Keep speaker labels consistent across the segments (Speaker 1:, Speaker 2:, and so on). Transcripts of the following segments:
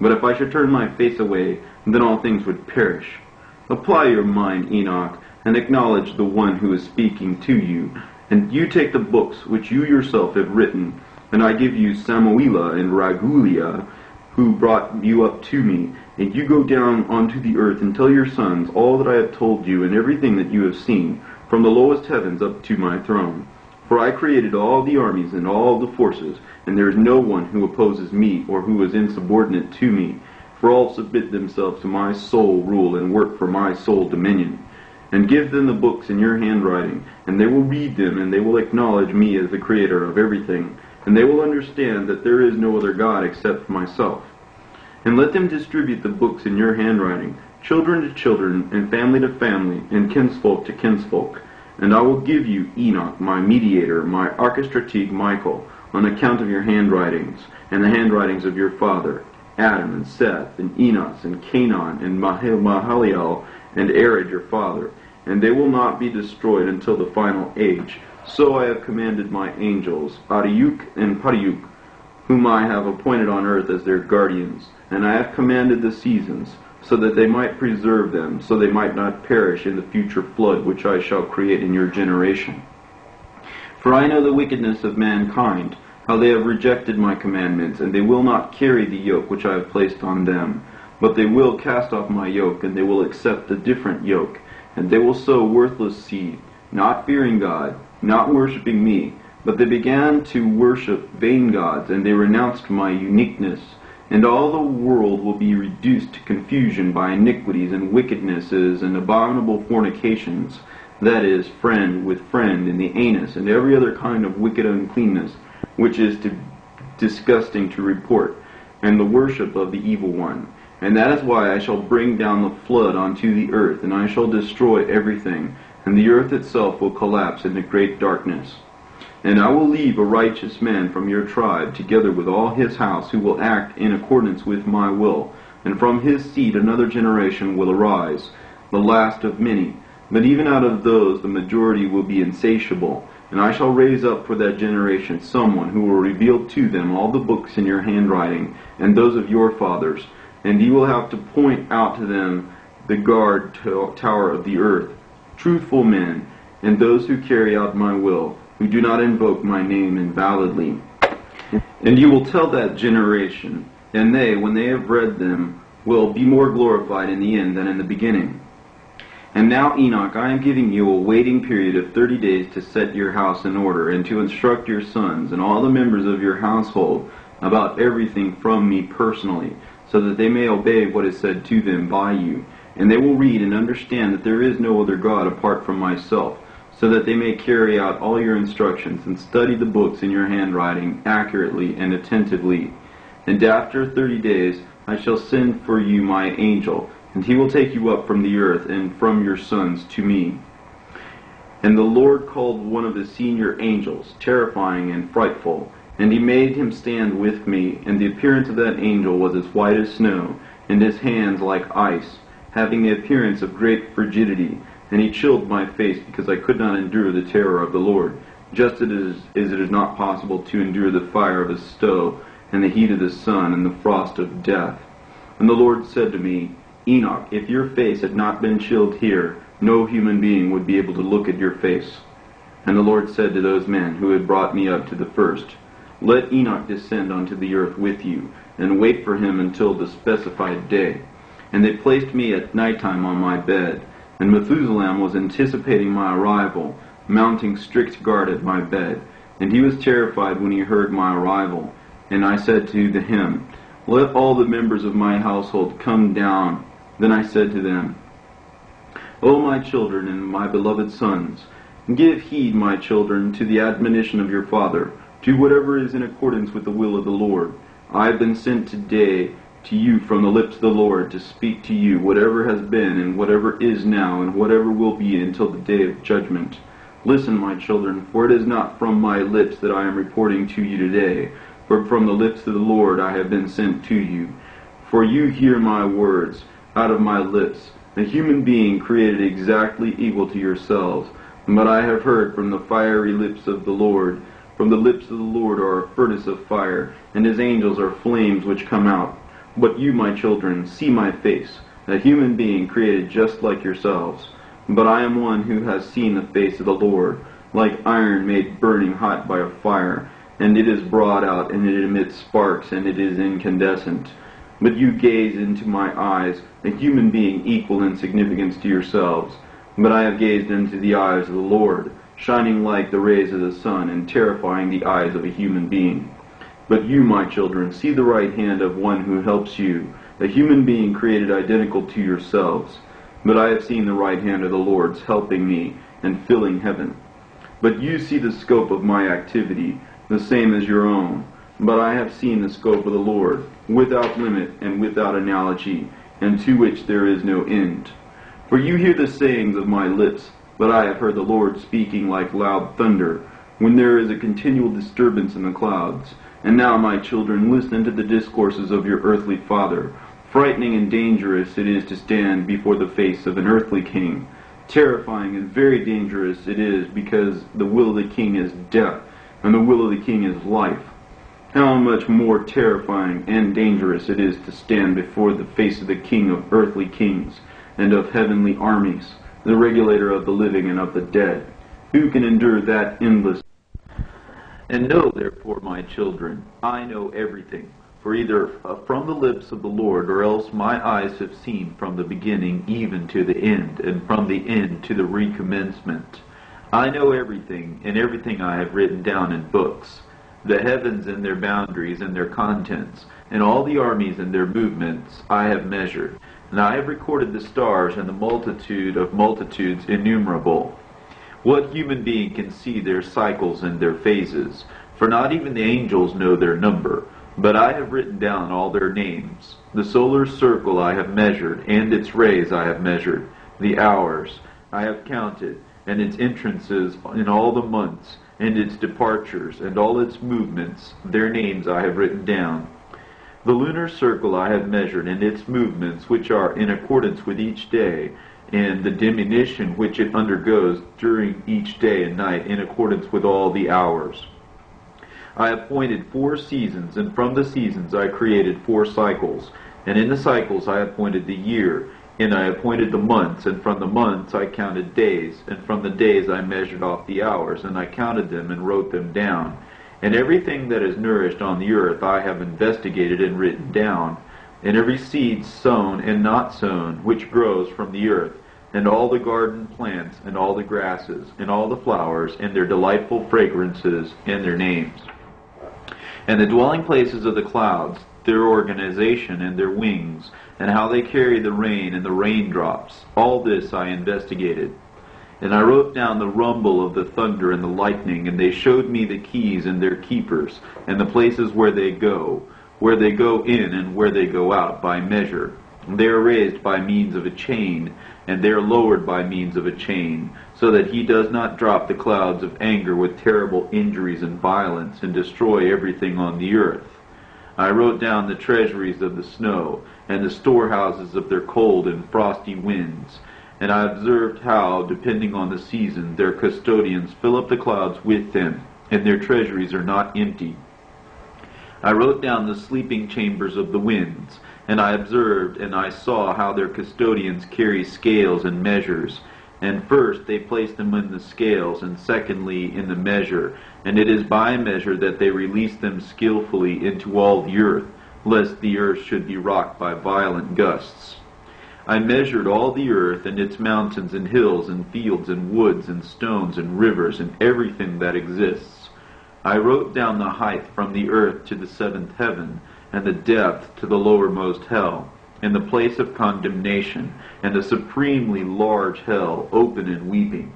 Speaker 1: But if I should turn my face away, then all things would perish. Apply your mind, Enoch, and acknowledge the one who is speaking to you. And you take the books which you yourself have written, and I give you Samuela and Ragulia, who brought you up to me. And you go down onto the earth and tell your sons all that I have told you, and everything that you have seen, from the lowest heavens up to my throne. For I created all the armies and all the forces, and there is no one who opposes me or who is insubordinate to me. For all submit themselves to my sole rule and work for my sole dominion. And give them the books in your handwriting, and they will read them, and they will acknowledge me as the creator of everything. And they will understand that there is no other God except myself. And let them distribute the books in your handwriting, children to children, and family to family, and kinsfolk to kinsfolk. And I will give you Enoch, my mediator, my archistratege Michael, on account of your handwritings, and the handwritings of your father, Adam, and Seth, and Enos, and Canaan, and Mahaliel, and Arad your father. And they will not be destroyed until the final age. So I have commanded my angels, Ariuk and Pariuk, whom I have appointed on earth as their guardians. And I have commanded the seasons, so that they might preserve them, so they might not perish in the future flood which I shall create in your generation. For I know the wickedness of mankind, how they have rejected my commandments, and they will not carry the yoke which I have placed on them. But they will cast off my yoke, and they will accept a different yoke, and they will sow worthless seed, not fearing God, not worshipping me. But they began to worship vain gods, and they renounced my uniqueness. And all the world will be reduced to confusion by iniquities and wickednesses and abominable fornications, that is, friend with friend in the anus, and every other kind of wicked uncleanness, which is disgusting to report, and the worship of the evil one. And that is why I shall bring down the flood onto the earth, and I shall destroy everything, and the earth itself will collapse into great darkness. And I will leave a righteous man from your tribe, together with all his house, who will act in accordance with my will. And from his seed another generation will arise, the last of many. But even out of those the majority will be insatiable. And I shall raise up for that generation someone who will reveal to them all the books in your handwriting, and those of your fathers. And he will have to point out to them the guard tower of the earth, truthful men, and those who carry out my will, who do not invoke my name invalidly. And you will tell that generation, and they, when they have read them, will be more glorified in the end than in the beginning. And now, Enoch, I am giving you a waiting period of 30 days to set your house in order, and to instruct your sons and all the members of your household about everything from me personally, so that they may obey what is said to them by you. And they will read and understand that there is no other God apart from myself, so that they may carry out all your instructions and study the books in your handwriting accurately and attentively. And after 30 days I shall send for you my angel, and he will take you up from the earth and from your sons to me. And the Lord called one of his senior angels, terrifying and frightful, and he made him stand with me. And the appearance of that angel was as white as snow, and his hands like ice, having the appearance of great frigidity. And he chilled my face, because I could not endure the terror of the Lord, just as it is not possible to endure the fire of a stove, and the heat of the sun, and the frost of death. And the Lord said to me, Enoch, if your face had not been chilled here, no human being would be able to look at your face. And the Lord said to those men who had brought me up to the first, Let Enoch descend unto the earth with you, and wait for him until the specified day. And they placed me at nighttime on my bed, and Methuselah was anticipating my arrival, mounting strict guard at my bed. And he was terrified when he heard my arrival. And I said to him, Let all the members of my household come down. Then I said to them, O my children and my beloved sons, give heed, my children, to the admonition of your father, to whatever is in accordance with the will of the Lord. I have been sent today to you from the lips of the Lord, to speak to you whatever has been, and whatever is now, and whatever will be until the day of judgment. Listen, my children, for it is not from my lips that I am reporting to you today, but from the lips of the Lord I have been sent to you. For you hear my words out of my lips, a human being created exactly equal to yourselves. But I have heard from the fiery lips of the Lord. From the lips of the Lord are a furnace of fire, and his angels are flames which come out. But you, my children, see my face, a human being created just like yourselves. But I am one who has seen the face of the Lord, like iron made burning hot by a fire, and it is brought out, and it emits sparks, and it is incandescent. But you gaze into my eyes, a human being equal in significance to yourselves. But I have gazed into the eyes of the Lord, shining like the rays of the sun, and terrifying the eyes of a human being. But you, my children, see the right hand of one who helps you, a human being created identical to yourselves. But I have seen the right hand of the Lord's helping me and filling heaven. But you see the scope of my activity, the same as your own. But I have seen the scope of the Lord, without limit and without analogy, and to which there is no end. For you hear the sayings of my lips, but I have heard the Lord speaking like loud thunder, when there is a continual disturbance in the clouds. And now, my children, listen to the discourses of your earthly father. Frightening and dangerous it is to stand before the face of an earthly king. Terrifying and very dangerous it is, because the will of the king is death, and the will of the king is life. How much more terrifying and dangerous it is to stand before the face of the King of earthly kings, and of heavenly armies, the regulator of the living and of the dead. Who can endure that endless? And know, therefore, my children, I know everything. For either from the lips of the Lord, or else my eyes have seen from the beginning even to the end, and from the end to the recommencement. I know everything, and everything I have written down in books, the heavens and their boundaries and their contents, and all the armies and their movements I have measured. And I have recorded the stars and the multitude of multitudes innumerable. What human being can see their cycles and their phases? For not even the angels know their number. But I have written down all their names. The solar circle I have measured, and its rays I have measured. The hours I have counted, and its entrances in all the months, and its departures, and all its movements. Their names I have written down. The lunar circle I have measured, and its movements, which are in accordance with each day, and the diminution which it undergoes during each day and night, in accordance with all the hours. I appointed 4 seasons, and from the seasons I created 4 cycles. And in the cycles I appointed the year, and I appointed the months, and from the months I counted days, and from the days I measured off the hours, and I counted them and wrote them down. And everything that is nourished on the earth I have investigated and written down, and every seed sown and not sown, which grows from the earth, and all the garden plants, and all the grasses, and all the flowers, and their delightful fragrances, and their names. And the dwelling places of the clouds, their organization and their wings, and how they carry the rain and the raindrops, all this I investigated. And I wrote down the rumble of the thunder and the lightning, and they showed me the keys and their keepers, and the places where they go in and where they go out by measure. They are raised by means of a chain, and they are lowered by means of a chain, so that he does not drop the clouds of anger with terrible injuries and violence, and destroy everything on the earth. I wrote down the treasuries of the snow, and the storehouses of their cold and frosty winds. And I observed how, depending on the season, their custodians fill up the clouds with them, and their treasuries are not empty. I wrote down the sleeping chambers of the winds, and I observed and I saw how their custodians carry scales and measures. And first they place them in the scales, and secondly in the measure. And it is by measure that they release them skillfully into all the earth, lest the earth should be rocked by violent gusts. I measured all the earth, and its mountains and hills and fields and woods and stones and rivers and everything that exists. I wrote down the height from the earth to the 7th heaven, and the depth to the lowermost hell, and the place of condemnation, and the supremely large hell, open and weeping.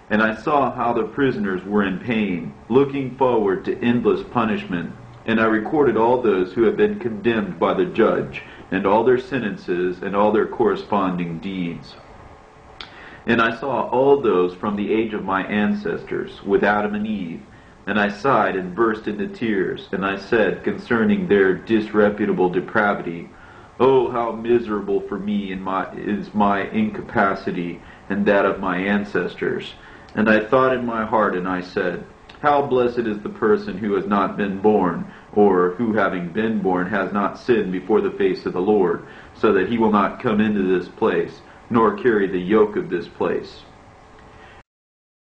Speaker 1: And I saw how the prisoners were in pain, looking forward to endless punishment. And I recorded all those who have been condemned by the judge, and all their sentences, and all their corresponding deeds. And I saw all those from the age of my ancestors, with Adam and Eve. And I sighed and burst into tears, and I said concerning their disreputable depravity, "Oh, how miserable for me is my incapacity, and that of my ancestors." And I thought in my heart, and I said, How blessed is the person who has not been born, or who having been born has not sinned before the face of the Lord, so that he will not come into this place, nor carry the yoke of this place.